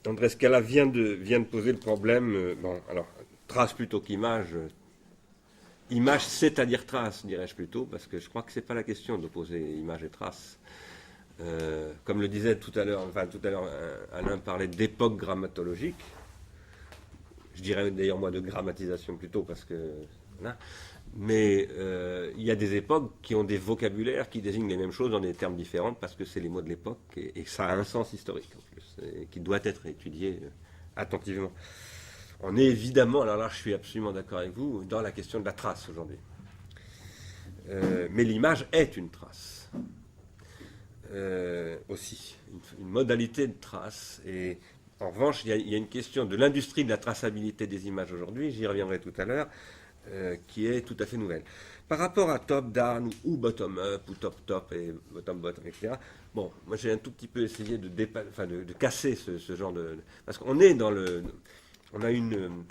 André Scala vient de poser le problème. Bon, alors, trace plutôt qu'image. Image, c'est-à-dire trace, dirais-je plutôt, parce que je crois que c'est pas la question d'opposer image et trace. Comme le disait tout à l'heure, Alain parlait d'époque grammatologique. Je dirais d'ailleurs moi de grammatisation plutôt, parce que voilà. Mais il y a des époques qui ont des vocabulaires qui désignent les mêmes choses dans des termes différents parce que c'est les mots de l'époque et ça a un sens historique en plus, et qui doit être étudié attentivement. On est évidemment, alors là je suis absolument d'accord avec vous, dans la question de la trace aujourd'hui. Mais l'image est une trace aussi, une modalité de trace. Et en revanche, il y a une question de l'industrie de la traçabilité des images aujourd'hui, j'y reviendrai tout à l'heure, qui est tout à fait nouvelle. Par rapport à top-down ou bottom-up ou top-top et bottom-bottom, etc., bon, moi j'ai un tout petit peu essayé de casser ce genre de... Parce qu'on est dans le... On a une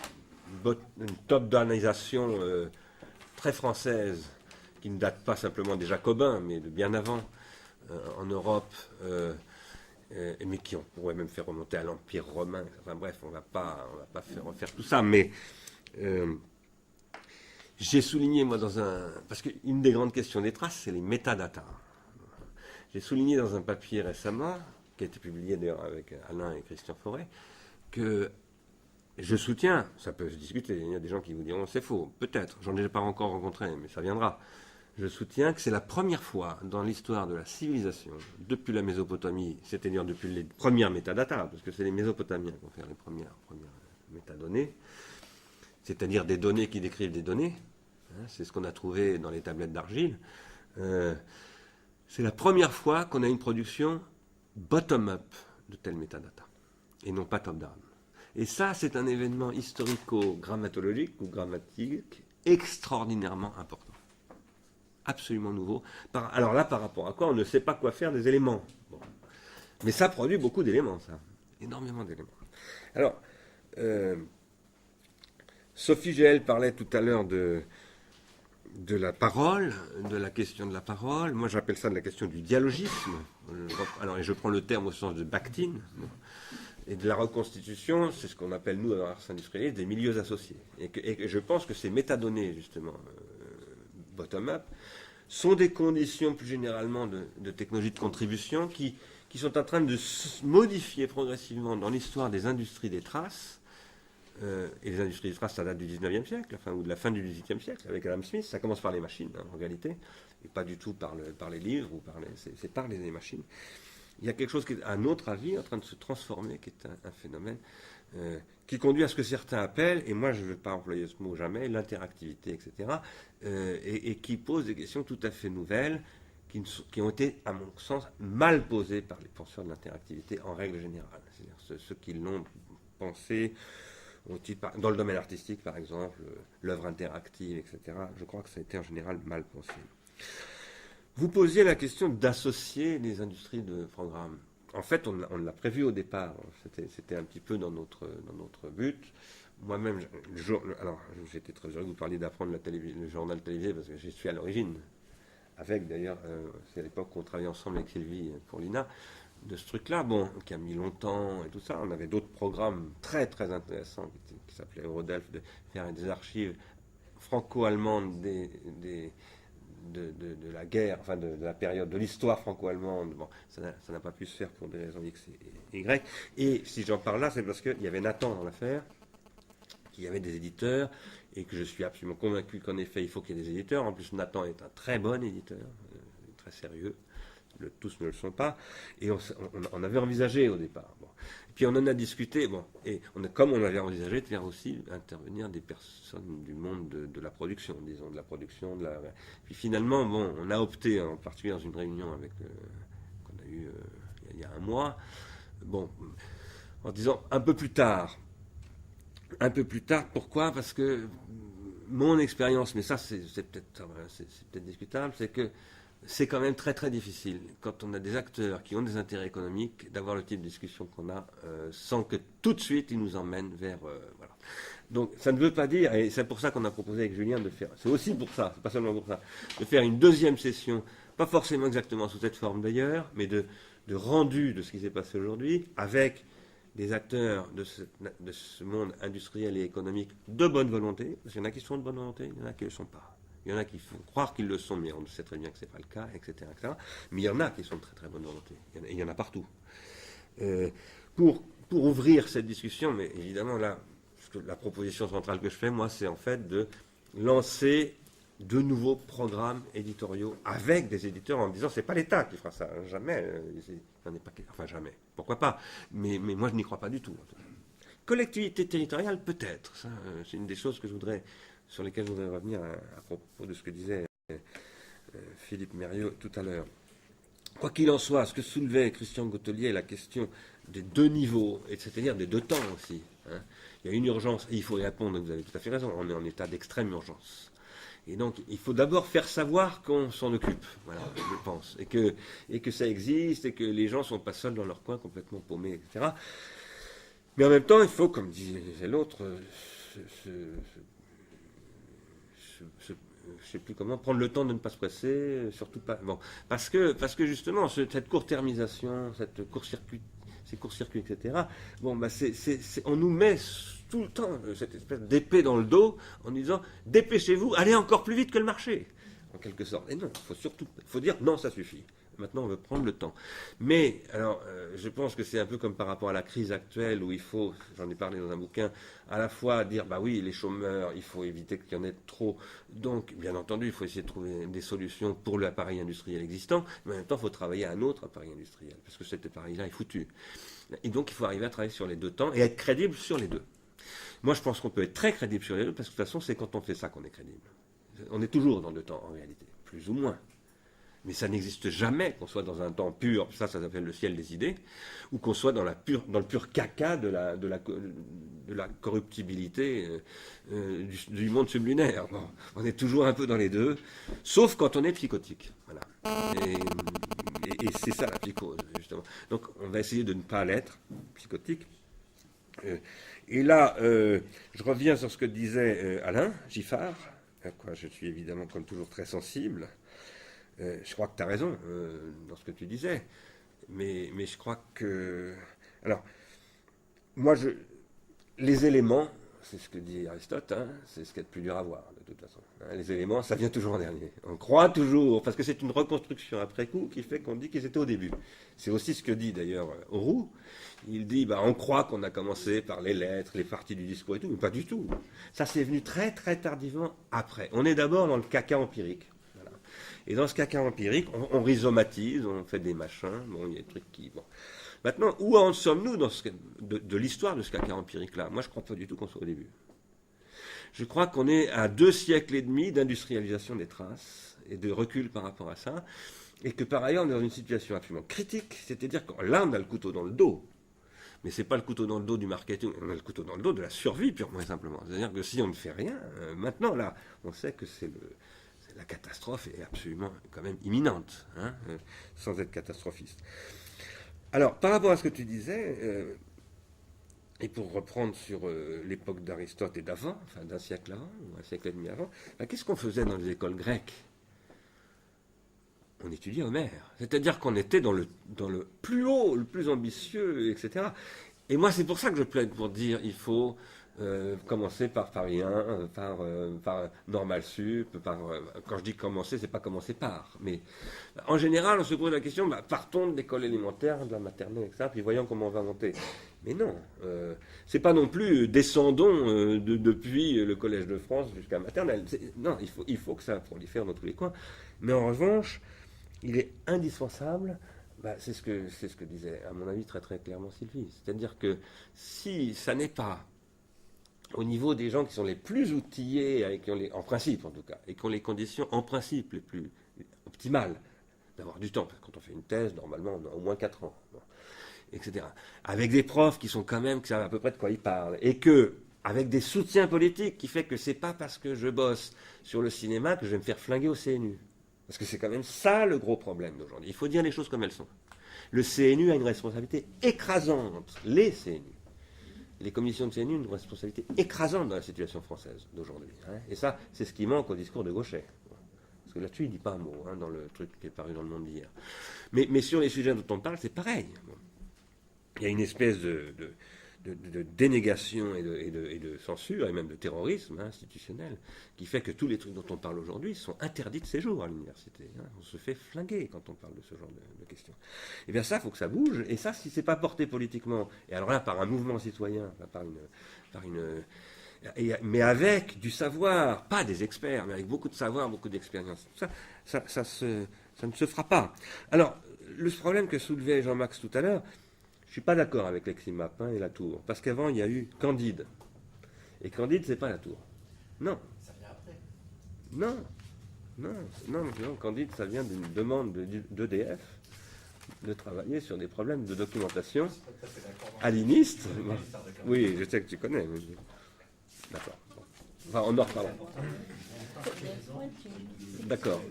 top-downisation très française qui ne date pas simplement des Jacobins, mais de bien avant en Europe, mais qui on pourrait même faire remonter à l'Empire romain. Enfin bref, on ne va pas refaire tout ça, mais j'ai souligné, moi, parce qu'une des grandes questions des traces, c'est les métadatas. J'ai souligné dans un papier récemment, qui a été publié d'ailleurs avec Alain et Christian Forêt, que je soutiens, ça peut se discuter, il y a des gens qui vous diront c'est faux, peut-être, j'en ai pas encore rencontré, mais ça viendra. Je soutiens que c'est la première fois dans l'histoire de la civilisation, depuis la Mésopotamie, c'est-à-dire depuis les premières métadatas, parce que c'est les Mésopotamiens qui ont fait les premières métadonnées, c'est-à-dire des données qui décrivent des données, hein, c'est ce qu'on a trouvé dans les tablettes d'argile. C'est la première fois qu'on a une production bottom-up de telles métadatas, et non pas top-down. Et ça, c'est un événement historico-grammatologique ou grammatique extraordinairement important. Absolument nouveau. Alors là, par rapport à quoi on ne sait pas quoi faire des éléments. Bon. Mais ça produit beaucoup d'éléments, ça. Énormément d'éléments. Alors, Sophie Géel parlait tout à l'heure de la parole, de la question de la parole. Moi, j'appelle ça de la question du dialogisme. Alors, et je prends le terme au sens de Bakhtin. Et de la reconstitution, c'est ce qu'on appelle, nous, dans l'art industriel, des milieux associés. Et je pense que ces métadonnées, justement, bottom-up, sont des conditions plus généralement de technologies de contribution qui sont en train de se modifier progressivement dans l'histoire des industries des traces. Et les industries des traces, ça date du 19e siècle, ou de la fin du 18e siècle, avec Adam Smith. Ça commence par les machines, hein, en réalité, et pas du tout par les livres, c'est par les machines. Il y a quelque chose qui est, à notre avis, en train de se transformer, qui est un phénomène qui conduit à ce que certains appellent, et moi je ne vais pas employer ce mot jamais, l'interactivité, etc., et qui pose des questions tout à fait nouvelles, qui ont été, à mon sens, mal posées par les penseurs de l'interactivité en règle générale. C'est-à-dire ceux qui l'ont pensé, dans le domaine artistique, par exemple, l'œuvre interactive, etc., je crois que ça a été en général mal pensé. Vous posiez la question d'associer les industries de programme. En fait, on l'a prévu au départ. C'était un petit peu dans notre but. Moi-même, alors j'étais très heureux que vous parliez d'apprendre le journal télévisé parce que j'y suis à l'origine. Avec d'ailleurs, c'est à l'époque qu'on travaillait ensemble avec Sylvie pour l'INA, de ce truc-là, bon, qui a mis longtemps et tout ça. On avait d'autres programmes très très intéressants qui s'appelaient Eurodelf, de faire des archives franco-allemandes de la guerre, enfin de la période, de l'histoire franco-allemande. Bon, ça n'a pas pu se faire pour des raisons X et Y. Et si j'en parle là, c'est parce qu'il y avait Nathan dans l'affaire, qu'il y avait des éditeurs, et que je suis absolument convaincu qu'en effet, il faut qu'il y ait des éditeurs. En plus, Nathan est un très bon éditeur, très sérieux. Tous ne le sont pas. Et on avait envisagé au départ. Bon. Puis on en a discuté, bon, et comme on avait envisagé de faire aussi intervenir des personnes du monde de la production, disons, de la production. Puis finalement, bon, on a opté, en particulier dans une réunion qu'on a eue il y a un mois, bon, en disant un peu plus tard. Un peu plus tard, pourquoi? Parce que mon expérience, mais ça c'est peut-être discutable, c'est que c'est quand même très très difficile, quand on a des acteurs qui ont des intérêts économiques, d'avoir le type de discussion qu'on a sans que tout de suite ils nous emmènent vers... voilà. Donc ça ne veut pas dire, et c'est pour ça qu'on a proposé avec Julien de faire, c'est aussi pour ça, c'est pas seulement pour ça, de faire une deuxième session, pas forcément exactement sous cette forme d'ailleurs, mais de rendu de ce qui s'est passé aujourd'hui, avec des acteurs de ce monde industriel et économique de bonne volonté, parce qu'il y en a qui sont de bonne volonté, il y en a qui ne le sont pas. Il y en a qui font croire qu'ils le sont, mais on sait très bien que ce n'est pas le cas, etc., etc. Mais il y en a qui sont de très très bonne volonté. Il y en a partout. Pour ouvrir cette discussion, mais évidemment là, la proposition centrale que je fais, moi, c'est en fait de lancer de nouveaux programmes éditoriaux avec des éditeurs en disant c'est pas l'État qui fera ça, jamais, enfin jamais, pourquoi pas, mais moi je n'y crois pas du tout. Collectivité territoriale peut-être, ça c'est une des choses sur lesquelles je voudrais revenir à propos de ce que disait Philippe Mériot tout à l'heure. Quoi qu'il en soit, ce que soulevait Christian Gautelier, la question des deux niveaux, et c'est-à-dire des deux temps aussi. Hein. Il y a une urgence, et il faut y répondre, vous avez tout à fait raison, on est en état d'extrême urgence. Et donc, il faut d'abord faire savoir qu'on s'en occupe, voilà, je pense, et que ça existe, et que les gens ne sont pas seuls dans leur coin, complètement paumés, etc. Mais en même temps, il faut, comme disait l'autre, je ne sais plus comment, prendre le temps de ne pas se presser, surtout pas. Bon, parce que justement, cette court-termisation, ces courts-circuits, etc., bon, bah on nous met tout le temps cette espèce d'épée dans le dos en disant dépêchez-vous, allez encore plus vite que le marché, en quelque sorte. Et non, il faut dire non, ça suffit. Maintenant, on veut prendre le temps. Mais, alors, je pense que c'est un peu comme par rapport à la crise actuelle où il faut, j'en ai parlé dans un bouquin, à la fois dire, bah oui, les chômeurs, il faut éviter qu'il y en ait trop. Donc, bien entendu, il faut essayer de trouver des solutions pour l'appareil industriel existant. Mais en même temps, il faut travailler à un autre appareil industriel parce que cet appareil-là est foutu. Et donc, il faut arriver à travailler sur les deux temps et être crédible sur les deux. Moi, je pense qu'on peut être très crédible sur les deux parce que de toute façon, c'est quand on fait ça qu'on est crédible. On est toujours dans deux temps, en réalité, plus ou moins. Mais ça n'existe jamais qu'on soit dans un temps pur, ça s'appelle le ciel des idées, ou qu'on soit dans le pur caca de la corruptibilité du monde sublunaire. Bon, on est toujours un peu dans les deux, sauf quand on est psychotique. Voilà. Et c'est ça la psychose, justement. Donc on va essayer de ne pas l'être, psychotique. Et là, je reviens sur ce que disait Alain Giffard, à quoi je suis évidemment comme toujours très sensible. Je crois que tu as raison dans ce que tu disais, mais je crois que... Alors, moi, les éléments, c'est ce que dit Aristote, hein, c'est ce qu'il y a de plus dur à voir, de toute façon. Hein, les éléments, ça vient toujours en dernier. On croit toujours, parce que c'est une reconstruction après coup qui fait qu'on dit qu'ils étaient au début. C'est aussi ce que dit d'ailleurs Auroux. Il dit, bah, on croit qu'on a commencé par les lettres, les parties du discours et tout, mais pas du tout. Ça, c'est venu très, très tardivement après. On est d'abord dans le caca empirique. Et dans ce caca empirique, on rhizomatise, on fait des machins, bon, il y a des trucs qui... Bon. Maintenant, où en sommes-nous de l'histoire de ce caca empirique-là? Moi, je ne crois pas du tout qu'on soit au début. Je crois qu'on est à 2 siècles et demi d'industrialisation des traces et de recul par rapport à ça, et que par ailleurs, on est dans une situation absolument critique, c'est-à-dire que là, on a le couteau dans le dos. Mais ce n'est pas le couteau dans le dos du marketing, on a le couteau dans le dos de la survie, purement et simplement. C'est-à-dire que si on ne fait rien, maintenant, là, on sait que la catastrophe est absolument quand même imminente, hein, sans être catastrophiste. Alors, par rapport à ce que tu disais, et pour reprendre sur l'époque d'Aristote et d'avant, enfin d'un siècle avant, ou un siècle et demi avant, ben, qu'est-ce qu'on faisait dans les écoles grecques? On étudiait Homère. C'est-à-dire qu'on était dans le plus haut, le plus ambitieux, etc. Et moi, c'est pour ça que je plaide pour dire il faut... commencer par Paris 1, par Normal Sup, quand je dis commencer, c'est pas commencer par, mais en général, on se pose la question, partons de l'école élémentaire, de la maternelle, etc., puis voyons comment on va monter. Mais non, c'est pas non plus descendons depuis le Collège de France jusqu'à la maternelle. Non, il faut que ça prolifère dans tous les coins. Mais en revanche, il est indispensable. C'est ce que disait, à mon avis, très très clairement Sylvie. C'est-à-dire que si ça n'est pas au niveau des gens qui sont les plus outillés, en principe en tout cas, et qui ont les conditions en principe les plus optimales d'avoir du temps, parce que quand on fait une thèse, normalement on a au moins 4 ans, bon, etc. Avec des profs qui sont quand même, qui savent à peu près de quoi ils parlent, et que, avec des soutiens politiques qui fait que c'est pas parce que je bosse sur le cinéma que je vais me faire flinguer au CNU. Parce que c'est quand même ça le gros problème d'aujourd'hui. Il faut dire les choses comme elles sont. Le CNU a une responsabilité écrasante, les CNU. Les commissions de CNU ont une responsabilité écrasante dans la situation française d'aujourd'hui. Hein. Et ça, c'est ce qui manque au discours de Gauchet. Parce que là-dessus, il ne dit pas un mot, hein, dans le truc qui est paru dans le Monde d'hier. Mais sur les sujets dont on parle, c'est pareil. il y a une espèce de dénégation et de censure, et même de terrorisme institutionnel, qui fait que tous les trucs dont on parle aujourd'hui sont interdits de séjour à l'université. On se fait flinguer quand on parle de ce genre de questions. Et bien ça, il faut que ça bouge, et ça, si c'est pas porté politiquement, et alors là, par un mouvement citoyen, mais avec du savoir, pas des experts, mais avec beaucoup de savoir, beaucoup d'expérience, ça ne se fera pas. Alors, le problème que soulevait Jean-Max tout à l'heure, je ne suis pas d'accord avec l'Eximap et la tour. Parce qu'avant, il y a eu Candide. Et Candide, c'est pas la tour. Non. Ça vient après. Non. Non. Candide, ça vient d'une demande d'EDF de travailler sur des problèmes de documentation aliénistes. Oui, je sais que tu connais. D'accord. Enfin, on en reparlera.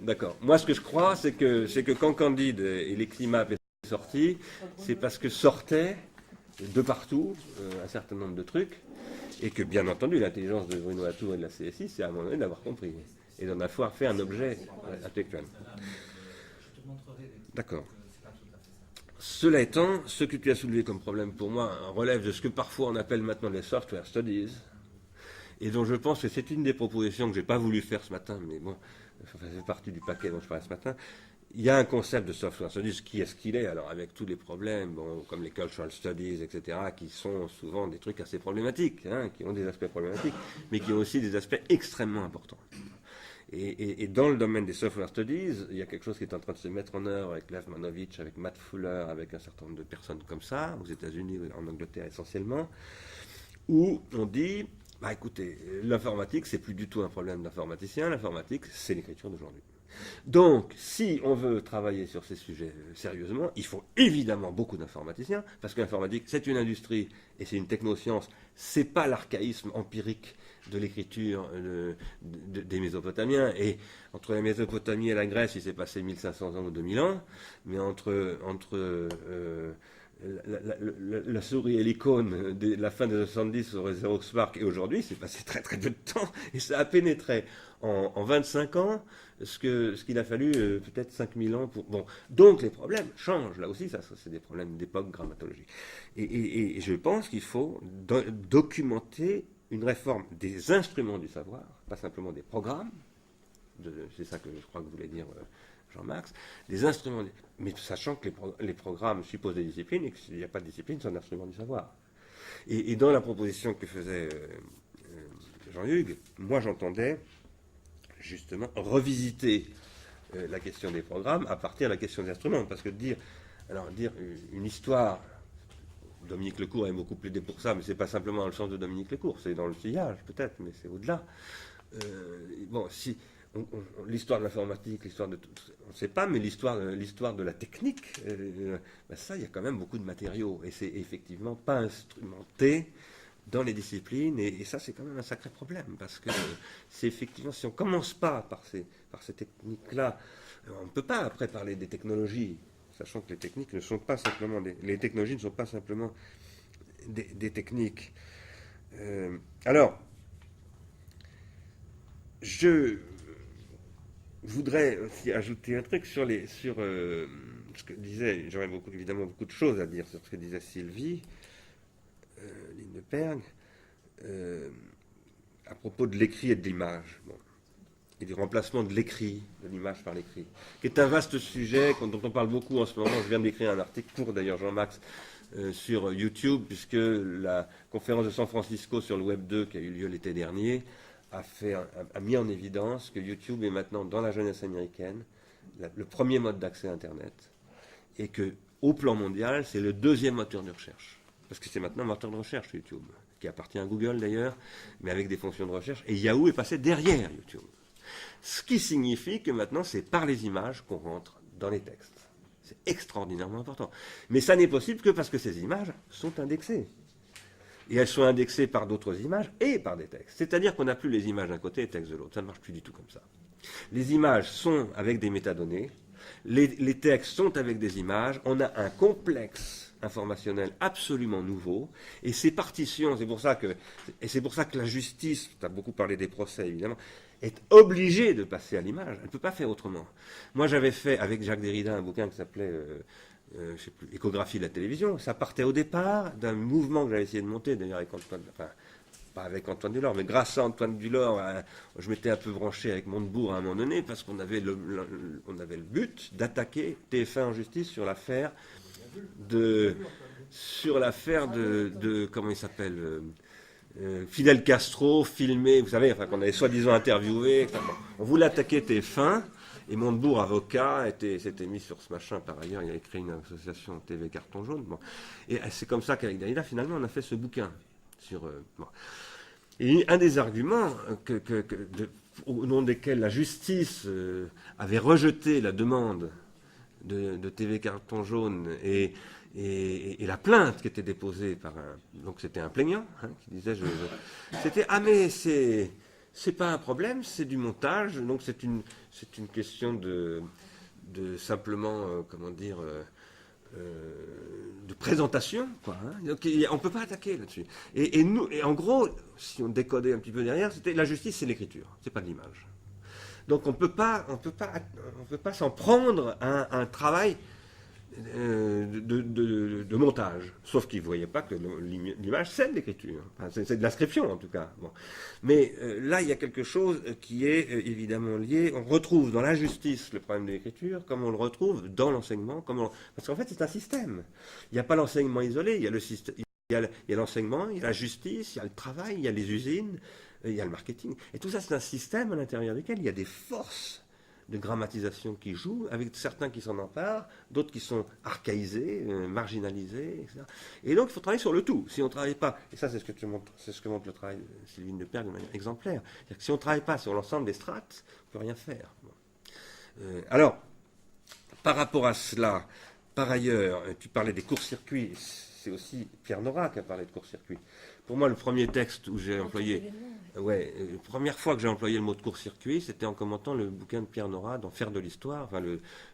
D'accord. Moi, ce que je crois, c'est que quand Candide et l'Eximap est sorti, c'est parce que sortait de partout un certain nombre de trucs, et que, bien entendu, l'intelligence de Bruno Latour et de la CSI, c'est à un moment donné d'avoir compris, et d'en avoir fait un objet intellectuel. D'accord. Cela étant, ce que tu as soulevé comme problème pour moi relève de ce que parfois on appelle maintenant les software studies, et dont je pense que c'est une des propositions que je n'ai pas voulu faire ce matin, mais bon, ça fait partie du paquet dont je parlais ce matin. Il y a un concept de software studies, qui est-ce qu'il est, alors avec tous les problèmes, comme les cultural studies, etc., qui sont souvent des trucs assez problématiques, qui ont des aspects problématiques, mais qui ont aussi des aspects extrêmement importants. Et dans le domaine des software studies, il y a quelque chose qui est en train de se mettre en œuvre avec Lev Manovich, avec Matt Fuller, avec un certain nombre de personnes comme ça, aux États-Unis, en Angleterre essentiellement, où on dit, écoutez, l'informatique, c'est plus du tout un problème d'informaticien, l'informatique, c'est l'écriture d'aujourd'hui. Donc, si on veut travailler sur ces sujets sérieusement, il faut évidemment beaucoup d'informaticiens, parce que l'informatique, c'est une industrie et c'est une technoscience, c'est pas l'archaïsme empirique de l'écriture des Mésopotamiens. Et entre la Mésopotamie et la Grèce, il s'est passé 1500 ans ou 2000 ans, mais entre la souris et l'icône de la fin des 70 au Xerox PARC et aujourd'hui, c'est passé très très peu de temps, et ça a pénétré en 25 ans ce qu'il a fallu peut-être 5000 ans pour... Bon, donc les problèmes changent, là aussi, ça c'est des problèmes d'époque grammatologique. Et je pense qu'il faut documenter une réforme des instruments du savoir, pas simplement des programmes, c'est ça que je crois que voulait dire Jean-Max, des instruments, mais sachant que les programmes supposent des disciplines et qu'il n'y a pas de discipline sans instrument du savoir. Et dans la proposition que faisait Jean-Hugues, moi j'entendais justement revisiter la question des programmes à partir de la question des instruments, parce que dire une histoire, Dominique Lecourt a beaucoup plaidé pour ça, mais c'est pas simplement dans le sens de Dominique Lecourt, c'est dans le sillage peut-être, mais c'est au-delà. Si l'histoire de l'informatique, l'histoire de tout, on ne sait pas, mais l'histoire de la technique, ça, il y a quand même beaucoup de matériaux, et c'est effectivement pas instrumenté dans les disciplines, et ça, c'est quand même un sacré problème, parce que c'est effectivement, si on ne commence pas par ces techniques-là, on ne peut pas après parler des technologies, sachant que les techniques ne sont pas simplement les technologies ne sont pas simplement des techniques. Alors, je voudrais aussi ajouter un truc sur ce que disait, j'aurais évidemment beaucoup de choses à dire sur ce que disait Sylvie Lindeperg à propos de l'écrit et de l'image, et du remplacement de l'écrit, de l'image par l'écrit, qui est un vaste sujet dont on parle beaucoup en ce moment. Je viens d'écrire un article pour d'ailleurs Jean-Max sur YouTube, puisque la conférence de San Francisco sur le Web 2 qui a eu lieu l'été dernier a mis en évidence que YouTube est maintenant dans la jeunesse américaine le premier mode d'accès à Internet, et que au plan mondial, c'est le deuxième moteur de recherche. Parce que c'est maintenant un moteur de recherche, YouTube, qui appartient à Google d'ailleurs, mais avec des fonctions de recherche, et Yahoo est passé derrière YouTube. Ce qui signifie que maintenant, c'est par les images qu'on rentre dans les textes. C'est extraordinairement important. Mais ça n'est possible que parce que ces images sont indexées. Et elles sont indexées par d'autres images et par des textes. C'est-à-dire qu'on n'a plus les images d'un côté et les textes de l'autre. Ça ne marche plus du tout comme ça. Les images sont avec des métadonnées, les textes sont avec des images, on a un complexe informationnel absolument nouveau, et ces partitions, c'est pour ça que la justice, tu as beaucoup parlé des procès évidemment, est obligée de passer à l'image, elle ne peut pas faire autrement. Moi j'avais fait avec Jacques Derrida un bouquin qui s'appelait je sais plus, échographie de la télévision. Ça partait au départ d'un mouvement que j'avais essayé de monter, d'ailleurs avec Antoine, enfin, pas avec Antoine Dulor, mais grâce à Antoine Dulor, je m'étais un peu branché avec Montebourg à un moment donné, parce qu'on avait on avait le but d'attaquer TF1 en justice sur l'affaire comment il s'appelle, Fidel Castro filmé, vous savez, enfin, qu'on avait soi-disant interviewé. Enfin, bon, on voulait attaquer TF1, et Montebourg, avocat, s'était mis sur ce machin par ailleurs. Il avait créé une association TV Carton Jaune. Bon. Et c'est comme ça qu'avec Dalida, finalement, on a fait ce bouquin. Bon. Et un des arguments au nom desquels la justice avait rejeté la demande de TV Carton Jaune et la plainte qui était déposée par donc c'était un plaignant qui disait c'était mais c'est pas un problème, c'est du montage, donc c'est une question de simplement comment dire de présentation, quoi. Donc on ne peut pas attaquer là-dessus. Et en gros, si on décodait un petit peu derrière, c'était la justice, c'est l'écriture, c'est pas de l'image. Donc on peut pas s'en prendre à un travail de montage. Sauf qu'ils ne voyaient pas que l'image, c'est de l'écriture. Enfin, c'est de l'inscription, en tout cas. Bon. Mais là, il y a quelque chose qui est évidemment lié. On retrouve dans la justice le problème de l'écriture, comme on le retrouve dans l'enseignement. Parce qu'en fait, c'est un système. Il n'y a pas l'enseignement isolé. Il y a le système. Il y a l'enseignement, il y a la justice, il y a le travail, il y a les usines, il y a le marketing. Et tout ça, c'est un système à l'intérieur duquel il y a des forces de grammatisation qui jouent, avec certains qui s'en emparent, d'autres qui sont archaïsés, marginalisés, etc. Et donc, il faut travailler sur le tout. Si on ne travaille pas, et ça, c'est ce que montre le travail de Sylvine Depergue de manière exemplaire, c'est-à-dire que si on ne travaille pas sur l'ensemble des strates, on ne peut rien faire. Alors, par rapport à cela, par ailleurs, tu parlais des courts-circuits, c'est aussi Pierre Nora qui a parlé de court-circuit. Pour moi, le premier texte où j'ai employé... Ouais, la première fois que j'ai employé le mot de court-circuit, c'était en commentant le bouquin de Pierre Nora dans Faire de l'histoire, enfin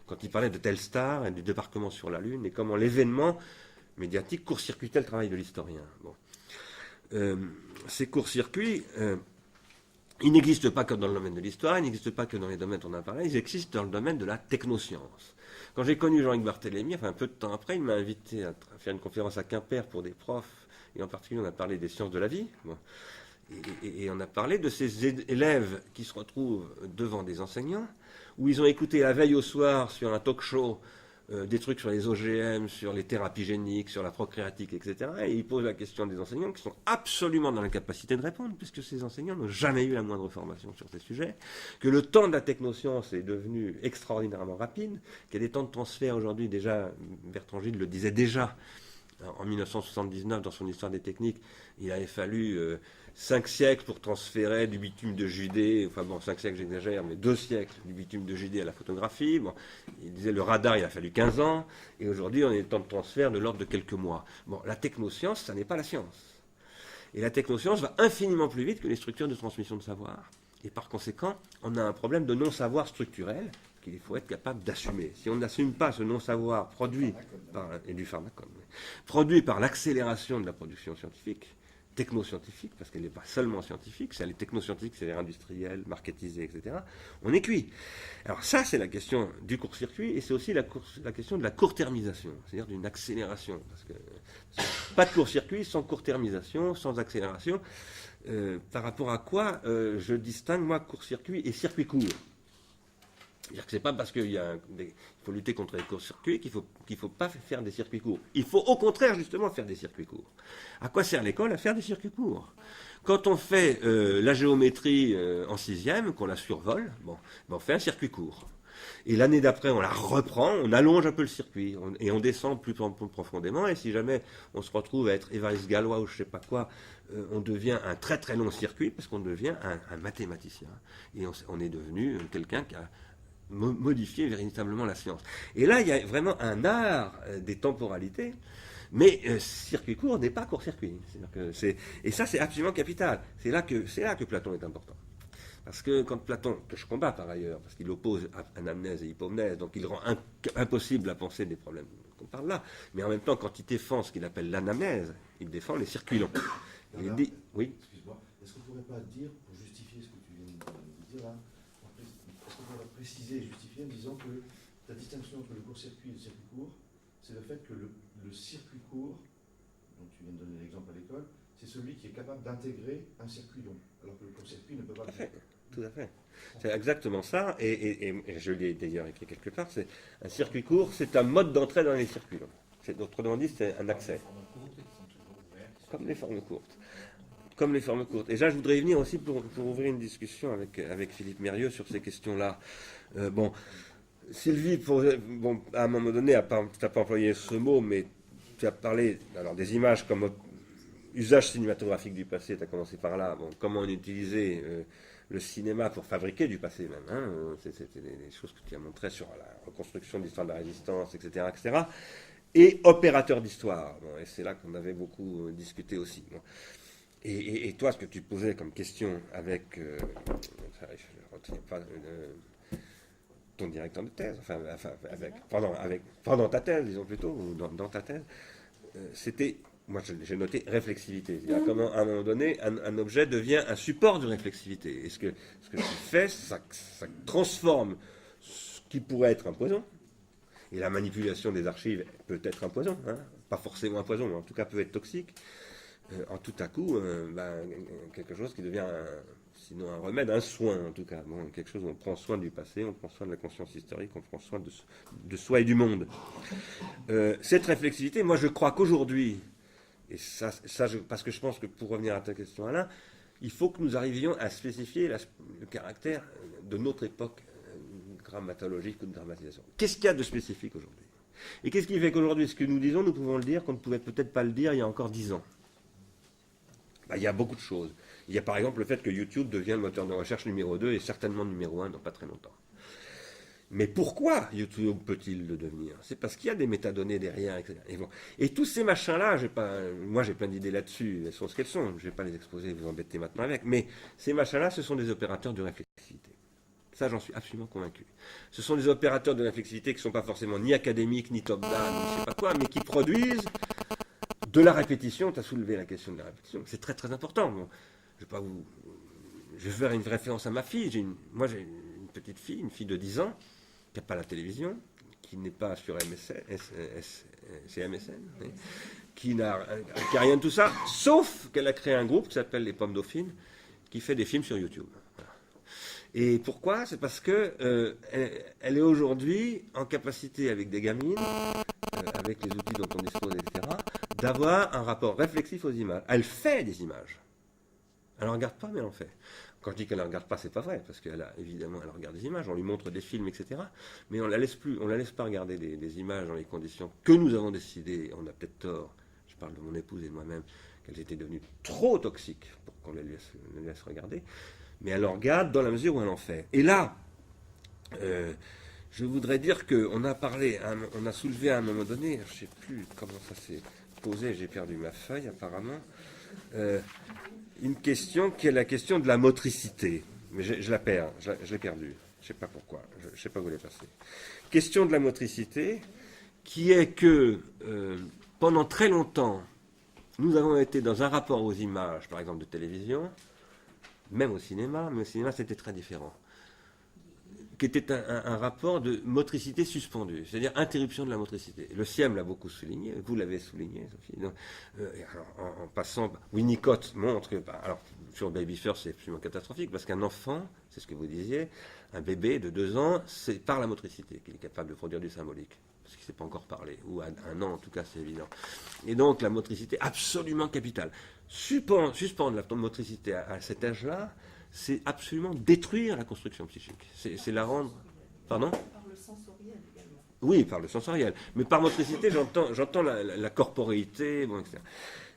quand il parlait de Telstar et du débarquement sur la Lune, et comment l'événement médiatique court-circuitait le travail de l'historien. Bon. Ces courts-circuits, ils n'existent pas que dans le domaine de l'histoire, ils n'existent pas que dans les domaines dont on a parlé, ils existent dans le domaine de la technoscience. Quand j'ai connu Jean-Luc Barthélemy, enfin un peu de temps après, il m'a invité à faire une conférence à Quimper pour des profs, et en particulier on a parlé des sciences de la vie. Bon. Et on a parlé de ces élèves qui se retrouvent devant des enseignants, où ils ont écouté la veille au soir sur un talk show des trucs sur les OGM, sur les thérapies géniques, sur la procréatique, etc. Et ils posent la question des enseignants qui sont absolument dans l'incapacité de répondre, puisque ces enseignants n'ont jamais eu la moindre formation sur ces sujets, que le temps de la technoscience est devenu extraordinairement rapide, qu'il y a des temps de transfert aujourd'hui, déjà, Bertrand Gide le disait déjà, en 1979, dans son Histoire des techniques, il avait fallu 5 siècles pour transférer du bitume de Judée, enfin bon, 5 siècles j'exagère, mais 2 siècles du bitume de Judée à la photographie. Bon, il disait le radar, il a fallu 15 ans, et aujourd'hui on est temps de transfert de l'ordre de quelques mois. Bon, la technoscience, ça n'est pas la science. Et la technoscience va infiniment plus vite que les structures de transmission de savoir. Et par conséquent, on a un problème de non-savoir structurel qu'il faut être capable d'assumer. Si on n'assume pas ce non-savoir produit et du pharmacone, produit par l'accélération de la production scientifique, technoscientifique, parce qu'elle n'est pas seulement scientifique, c'est les technoscientifiques, c'est-à-dire industrielles, marketisées, etc., on est cuit. Alors ça, c'est la question du court-circuit, et c'est aussi la question de la court-termisation, c'est-à-dire d'une accélération. Parce que pas de court-circuit sans court-termisation, sans accélération. Par rapport à quoi je distingue, moi, court-circuit et circuit court. C'est-à-dire que ce n'est pas parce qu'il faut lutter contre les courts-circuits qu'il ne faut pas faire des circuits courts. Il faut au contraire justement faire des circuits courts. À quoi sert l'école? À faire des circuits courts. Quand on fait la géométrie en 6e, qu'on la survole, bon, on fait un circuit court. Et l'année d'après, on la reprend, on allonge un peu le circuit, et on descend plus profondément, et si jamais on se retrouve à être Évariste Galois ou je ne sais pas quoi, on devient un très très long circuit, parce qu'on devient un mathématicien. Et on est devenu quelqu'un qui a modifier véritablement la science. Et là, il y a vraiment un art des temporalités, mais circuit court n'est pas court-circuit. Et ça, c'est absolument capital. C'est là que Platon est important. Parce que quand Platon, que je combats par ailleurs, parce qu'il oppose anamnèse et hypomnèse, donc il rend impossible la pensée des problèmes qu'on parle là, mais en même temps, quand il défend ce qu'il appelle l'anamnèse, il défend les circuits longs. Il dit, oui. Excuse-moi, est-ce qu'on ne pourrait pas dire, pour justifier ce que tu viens de dire là, est-ce qu'on pourrait préciser et justifier en disant que la distinction entre le court-circuit et le circuit court, c'est le fait que le circuit court, dont tu viens de donner l'exemple à l'école, c'est celui qui est capable d'intégrer un circuit long, alors que le court-circuit ne peut pas le faire. Tout à fait. C'est exactement ça, et je l'ai d'ailleurs écrit quelque part, c'est un circuit court, c'est un mode d'entrée dans les circuits longs. Autrement dit, c'est un accès. Comme les formes courtes. Comme les formes courtes. Et là, je voudrais y venir aussi pour ouvrir une discussion avec Philippe Mérieux sur ces questions-là. Bon, Sylvie, à un moment donné, tu n'as pas employé ce mot, mais tu as parlé alors, des images comme usage cinématographique du passé, tu as commencé par là. Bon, comment on utilisait le cinéma pour fabriquer du passé même. Hein, c'était des choses que tu as montrées sur la reconstruction de l'histoire de la résistance, etc. etc. Et opérateur d'histoire. Bon, et c'est là qu'on avait beaucoup discuté aussi. Bon. Et toi, ce que tu posais comme question avec, je ne retiens pas, ton directeur de thèse, pendant ta thèse, disons plutôt, ou dans ta thèse, c'était, moi j'ai noté réflexivité. C'est-à-dire comment, à un moment donné, un objet devient un support de réflexivité. Et ce que tu fais, ça transforme ce qui pourrait être un poison. Et la manipulation des archives peut être un poison, hein, pas forcément un poison, mais en tout cas peut être toxique. En tout à coup, quelque chose qui devient, sinon un remède, un soin en tout cas. Bon, quelque chose où on prend soin du passé, on prend soin de la conscience historique, on prend soin de soi et du monde. Cette réflexivité, moi je crois qu'aujourd'hui, et parce que je pense que pour revenir à ta question Alain, il faut que nous arrivions à spécifier le caractère de notre époque grammatologique ou de dramatisation. Qu'est-ce qu'il y a de spécifique aujourd'hui? Et qu'est-ce qui fait qu'aujourd'hui, ce que nous disons, nous pouvons le dire qu'on ne pouvait peut-être pas le dire il y a encore 10 ans? Il y a beaucoup de choses. Il y a par exemple le fait que YouTube devient le moteur de recherche numéro 2 et certainement numéro 1 dans pas très longtemps. Mais pourquoi YouTube peut-il le devenir? C'est parce qu'il y a des métadonnées derrière, etc. Et tous ces machins-là, moi j'ai plein d'idées là-dessus, elles sont ce qu'elles sont, je ne vais pas les exposer, vous embêter maintenant avec, mais ces machins-là, ce sont des opérateurs de réflexivité. Ça, j'en suis absolument convaincu. Ce sont des opérateurs de réflexivité qui ne sont pas forcément ni académiques, ni top-down, ni je ne sais pas quoi, mais qui produisent de la répétition. Tu as soulevé la question de la répétition. C'est très très important. Bon, je vais faire une référence à ma fille. Moi, j'ai une petite fille, une fille de 10 ans, qui n'a pas la télévision, qui n'est pas sur c'est MSN, qui n'a rien de tout ça, sauf qu'elle a créé un groupe qui s'appelle les Pommes Dauphines, qui fait des films sur YouTube. Et pourquoi? C'est parce que elle est aujourd'hui en capacité, avec des gamines, avec les outils dont on dispose, etc., d'avoir un rapport réflexif aux images. Elle fait des images. Elle ne regarde pas, mais elle en fait. Quand je dis qu'elle ne regarde pas, c'est pas vrai, parce évidemment, elle regarde des images, on lui montre des films, etc. Mais on la laisse pas regarder des images dans les conditions que nous avons décidé, on a peut-être tort, je parle de mon épouse et de moi-même, qu'elles étaient devenues trop toxiques pour qu'on les laisse regarder. Mais elle en regarde dans la mesure où elle en fait. Et là, je voudrais dire qu'on a soulevé à un moment donné, je ne sais plus comment ça s'est posé, j'ai perdu ma feuille apparemment, une question qui est la question de la motricité. Mais je la perds, je l'ai perdue, je ne sais pas pourquoi, je ne sais pas où elle est passée. Question de la motricité, qui est que pendant très longtemps, nous avons été dans un rapport aux images, par exemple de télévision, même au cinéma, mais au cinéma c'était très différent, qui était un rapport de motricité suspendue, c'est-à-dire interruption de la motricité. Le CIEM l'a beaucoup souligné, vous l'avez souligné, Sophie. Donc, en passant, Winnicott montre que, alors sur Baby First c'est absolument catastrophique, parce qu'un enfant, c'est ce que vous disiez, un bébé de 2 ans, c'est par la motricité qu'il est capable de produire du symbolique, parce qu'il ne sait pas encore parler, ou à 1 an en tout cas c'est évident. Et donc la motricité absolument capitale. Suspendre la motricité à cet âge-là, c'est absolument détruire la construction psychique. C'est la rendre... Pardon? Par le sensoriel également. Oui, par le sensoriel. Mais par motricité, j'entends la corporéité, bon, etc.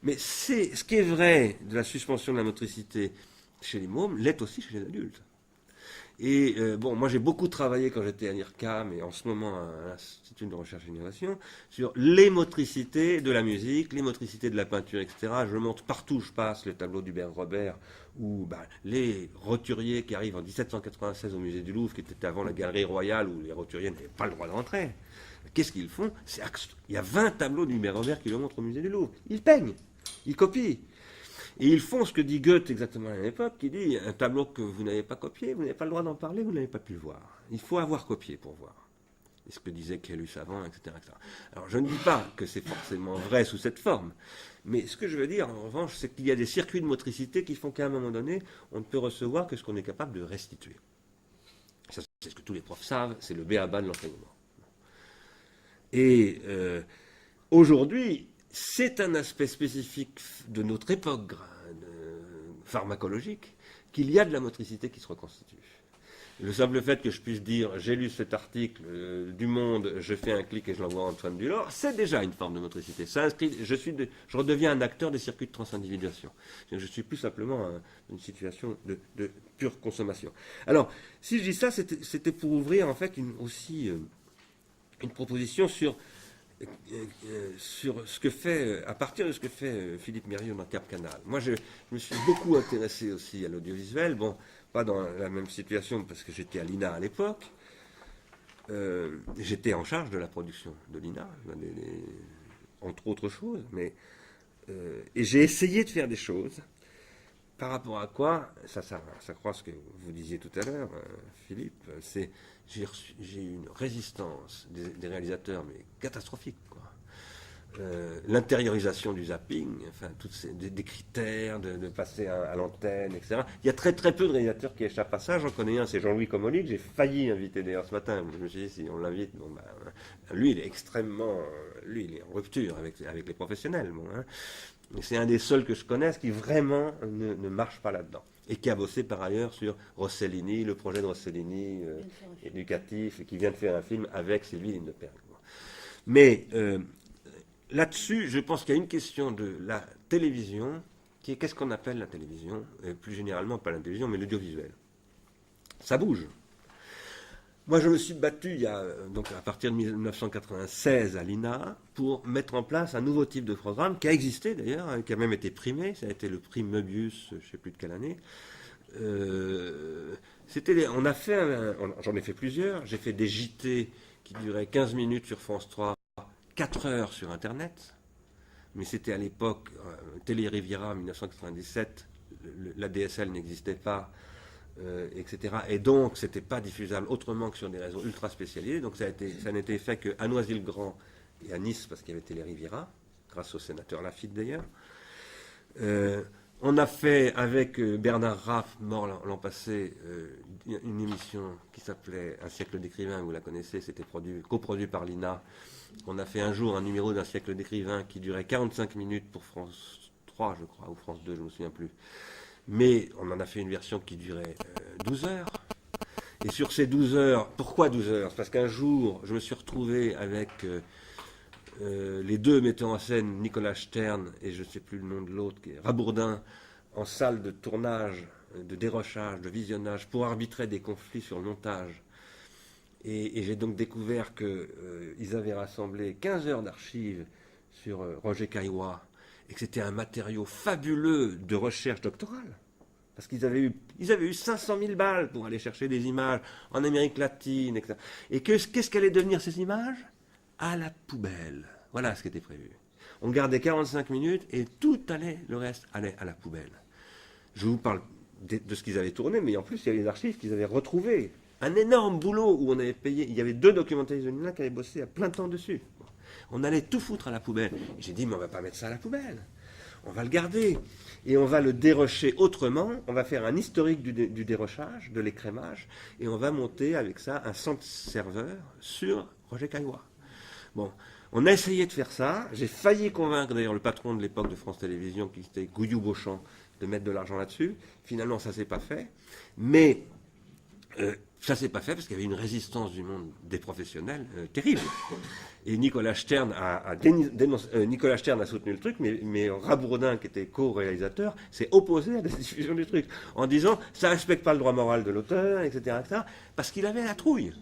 Mais ce qui est vrai de la suspension de la motricité chez les mômes l'est aussi chez les adultes. Et moi j'ai beaucoup travaillé quand j'étais à l'IRCAM et en ce moment à l'Institut de recherche et d'innovation sur les motricités de la musique, les motricités de la peinture, etc. Je montre partout où je passe le tableau d'Hubert Robert ou les roturiers qui arrivent en 1796 au musée du Louvre, qui était avant la Galerie Royale où les roturiers n'avaient pas le droit d'entrer. Qu'est-ce qu'ils font? Il y a 20 tableaux d'Hubert Robert qui le montrent au musée du Louvre. Ils peignent, ils copient. Et ils font ce que dit Goethe exactement à l'époque, qui dit un tableau que vous n'avez pas copié, vous n'avez pas le droit d'en parler, vous n'avez pas pu le voir. Il faut avoir copié pour voir. et ce que disait Caylus avant, etc., etc. Alors je ne dis pas que c'est forcément vrai sous cette forme, mais ce que je veux dire en revanche, c'est qu'il y a des circuits de motricité qui font qu'à un moment donné, on ne peut recevoir que ce qu'on est capable de restituer. Ça, c'est ce que tous les profs savent, c'est le b.a.-ba de l'enseignement. Et aujourd'hui, c'est un aspect spécifique de notre époque pharmacologique qu'il y a de la motricité qui se reconstitue. Le simple fait que je puisse dire j'ai lu cet article du Monde, je fais un clic et je l'envoie à Antoine Dulor, c'est déjà une forme de motricité. Ça inscrit, je redeviens un acteur des circuits de transindividuation. Je suis plus simplement une situation de pure consommation. Alors, si je dis ça, c'était pour ouvrir en fait aussi une proposition sur ce que fait, à partir de ce que fait Philippe Mérieux dans Cap Canal. Moi, je me suis beaucoup intéressé aussi à l'audiovisuel. Bon, pas dans la même situation parce que j'étais à l'INA à l'époque. J'étais en charge de la production de l'INA, entre autres choses. Et j'ai essayé de faire des choses par rapport à quoi, ça croit ce que vous disiez tout à l'heure, Philippe, c'est j'ai eu une résistance des réalisateurs, mais catastrophique, quoi. L'intériorisation du zapping, enfin, des critères, de passer à l'antenne, etc. Il y a très très peu de réalisateurs qui échappent à ça. J'en connais un, c'est Jean-Louis Comolli, que j'ai failli inviter d'ailleurs ce matin. Je me suis dit, si on l'invite, bon, lui, il est extrêmement. Lui, il est en rupture avec les professionnels. Bon, hein. C'est un des seuls que je connaisse qui vraiment ne marche pas là-dedans. Et qui a bossé par ailleurs sur Rossellini, le projet de Rossellini éducatif, et qui vient de faire un film avec Sylvie Lindeperg. Mais là-dessus, je pense qu'il y a une question de la télévision, qui est qu'est-ce qu'on appelle la télévision, et plus généralement pas la télévision, mais l'audiovisuel. Ça bouge. Moi, je me suis battu donc à partir de 1996 à l'INA pour mettre en place un nouveau type de programme qui a existé d'ailleurs, hein, qui a même été primé. Ça a été le prix Möbius, je ne sais plus de quelle année. J'en ai fait plusieurs. J'ai fait des JT qui duraient 15 minutes sur France 3, 4 heures sur Internet. Mais c'était à l'époque, Télé Riviera 1997, la DSL n'existait pas. Etc. Et donc, c'était pas diffusable autrement que sur des réseaux ultra spécialisés. Donc, ça n'était fait qu'à Noisy-le-Grand et à Nice, parce qu'il y avait Télé Riviera, grâce au sénateur Lafitte d'ailleurs. On a fait avec Bernard Raff, mort l'an passé, une émission qui s'appelait Un siècle d'écrivains, vous la connaissez, c'était coproduit par l'INA. On a fait un jour un numéro d'Un siècle d'écrivains qui durait 45 minutes pour France 3, je crois, ou France 2, je ne me souviens plus. Mais on en a fait une version qui durait 12 heures. Et sur ces 12 heures, pourquoi 12 heures? C'est parce qu'un jour, je me suis retrouvé avec les deux metteurs en scène, Nicolas Stern et je ne sais plus le nom de l'autre, qui est Rabourdin, en salle de tournage, de dérochage, de visionnage, pour arbitrer des conflits sur le montage. Et j'ai donc découvert qu'ils avaient rassemblé 15 heures d'archives sur Roger Caillois, et que c'était un matériau fabuleux de recherche doctorale. Parce qu'ils avaient eu 500 000 balles pour aller chercher des images en Amérique latine, etc. Et qu'est-ce qu'allaient devenir ces images? À la poubelle. Voilà ce qui était prévu. On gardait 45 minutes et le reste allait à la poubelle. Je vous parle de ce qu'ils avaient tourné, mais en plus, il y a les archives qu'ils avaient retrouvées. Un énorme boulot où on avait payé. Il y avait 2 documentaristes de l'INA qui avaient bossé à plein temps dessus. On allait tout foutre à la poubelle. Et j'ai dit, mais on ne va pas mettre ça à la poubelle. On va le garder. Et on va le dérocher autrement. On va faire un historique du dérochage, de l'écrémage. Et on va monter avec ça un centre serveur sur Roger Caillois. Bon, on a essayé de faire ça. J'ai failli convaincre d'ailleurs le patron de l'époque de France Télévisions, qui était Gouillou-Beauchamp, de mettre de l'argent là-dessus. Finalement, ça ne s'est pas fait. Mais ça ne s'est pas fait parce qu'il y avait une résistance du monde des professionnels terrible. Et Nicolas Stern a soutenu le truc, mais Rabourdin, qui était co-réalisateur, s'est opposé à la diffusion du truc, en disant ça ne respecte pas le droit moral de l'auteur, etc., parce qu'il avait la trouille.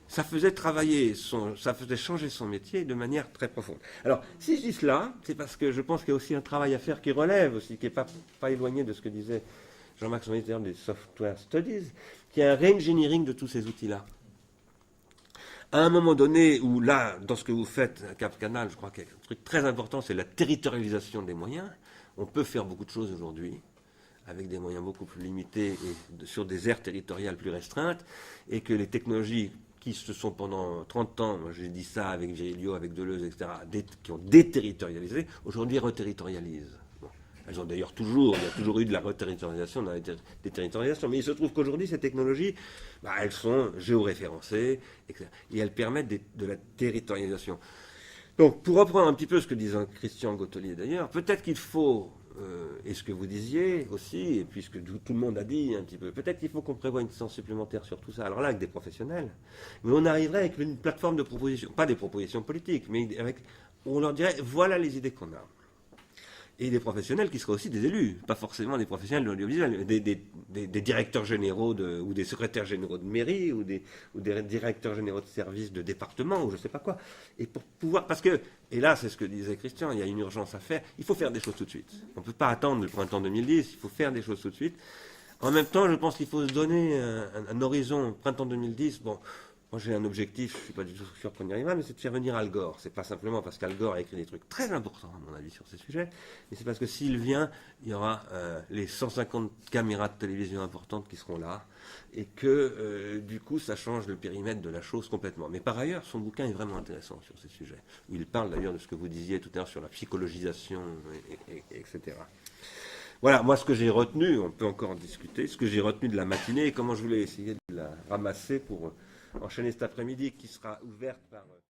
Ça faisait ça faisait changer son métier de manière très profonde. Alors, si je dis cela, c'est parce que je pense qu'il y a aussi un travail à faire qui relève aussi, qui n'est pas éloigné de ce que disait Jean-Marc Sonnet des Software Studies, qui est un re-engineering de tous ces outils-là. À un moment donné, où là, dans ce que vous faites à Cap Canal, je crois qu'il y a un truc très important, c'est la territorialisation des moyens. On peut faire beaucoup de choses aujourd'hui, avec des moyens beaucoup plus limités et sur des aires territoriales plus restreintes, et que les technologies qui se sont pendant 30 ans, moi j'ai dit ça avec Gérillot, avec Deleuze, etc., qui ont déterritorialisé, aujourd'hui reterritorialisent. Bon. Elles ont d'ailleurs toujours, il y a toujours eu de la reterritorialisation dans la déterritorialisation, mais il se trouve qu'aujourd'hui, ces technologies, elles sont géoréférencées, etc., et elles permettent de la territorialisation. Donc, pour reprendre un petit peu ce que disait Christian Gautelier d'ailleurs, peut-être qu'il faut, et ce que vous disiez aussi, et puis ce que tout le monde a dit un petit peu, peut-être qu'il faut qu'on prévoie une séance supplémentaire sur tout ça, alors là avec des professionnels, mais on arriverait avec une plateforme de propositions, pas des propositions politiques, mais on leur dirait, voilà les idées qu'on a. Et des professionnels qui seraient aussi des élus, pas forcément des professionnels de l'audiovisuel, des directeurs généraux ou des secrétaires généraux de mairie, ou des directeurs généraux de services de département, ou je ne sais pas quoi. Et pour pouvoir, parce que, et là c'est ce que disait Christian, il y a une urgence à faire, il faut faire des choses tout de suite. On ne peut pas attendre le printemps 2010, il faut faire des choses tout de suite. En même temps, je pense qu'il faut se donner un horizon, printemps 2010, bon... Moi, j'ai un objectif, je ne suis pas du tout sûr qu'on y arrivera, mais c'est de faire venir Al Gore. C'est pas simplement parce qu'Al Gore a écrit des trucs très importants, à mon avis, sur ces sujets, mais c'est parce que s'il vient, il y aura les 150 caméras de télévision importantes qui seront là, et que, du coup, ça change le périmètre de la chose complètement. Mais par ailleurs, son bouquin est vraiment intéressant sur ces sujets. Il parle d'ailleurs de ce que vous disiez tout à l'heure sur la psychologisation, etc. Voilà, moi, ce que j'ai retenu, on peut encore en discuter, ce que j'ai retenu de la matinée, et comment je voulais essayer de la ramasser pour... enchaîner cet après-midi qui sera ouverte par...